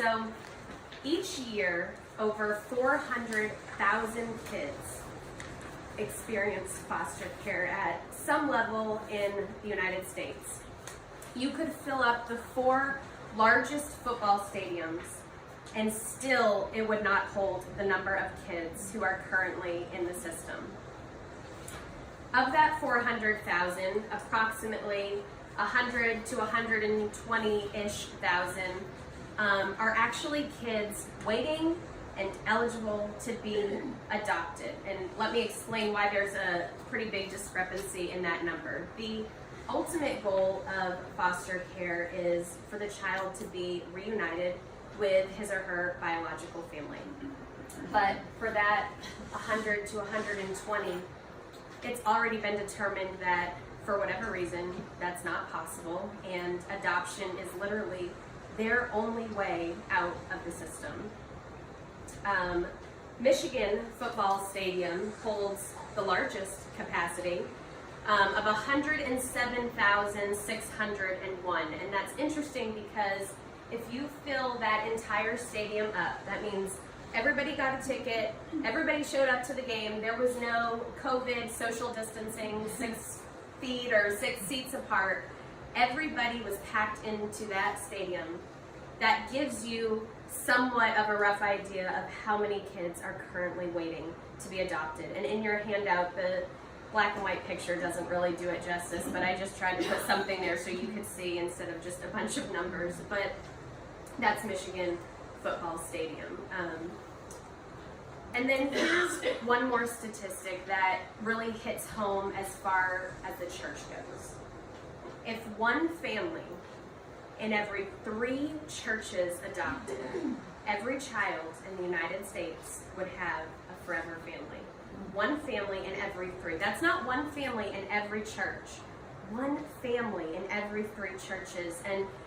So each year, over 400,000 kids experience foster care at some level in the United States. You could fill up the 4 largest football stadiums and still it would not hold the number of kids who are currently in the system. Of that 400,000, approximately 100 to 120-ish thousand are actually kids waiting and eligible to be adopted. And let me explain why there's a pretty big discrepancy in that number. The ultimate goal of foster care is for the child to be reunited with his or her biological family. But for that 100 to 120, it's already been determined that for whatever reason, that's not possible, and adoption is literally their only way out of the system. Michigan Football Stadium holds the largest capacity of 107,601, and that's interesting because if you fill that entire stadium up, that means everybody got a ticket, everybody showed up to the game, there was no COVID social distancing, 6 feet or 6 seats apart, everybody was packed into that stadium. That gives you somewhat of a rough idea of how many kids are currently waiting to be adopted. And in your handout, the black and white picture doesn't really do it justice, but I just tried to put something there so you could see instead of just a bunch of numbers. But that's Michigan Football Stadium. And then here's one more statistic that really hits home as far as the church goes. If one family in every 3 churches adopted, every child in the United States would have a forever family. One family in every 3. That's not one family in every church. One family in every 3 churches. And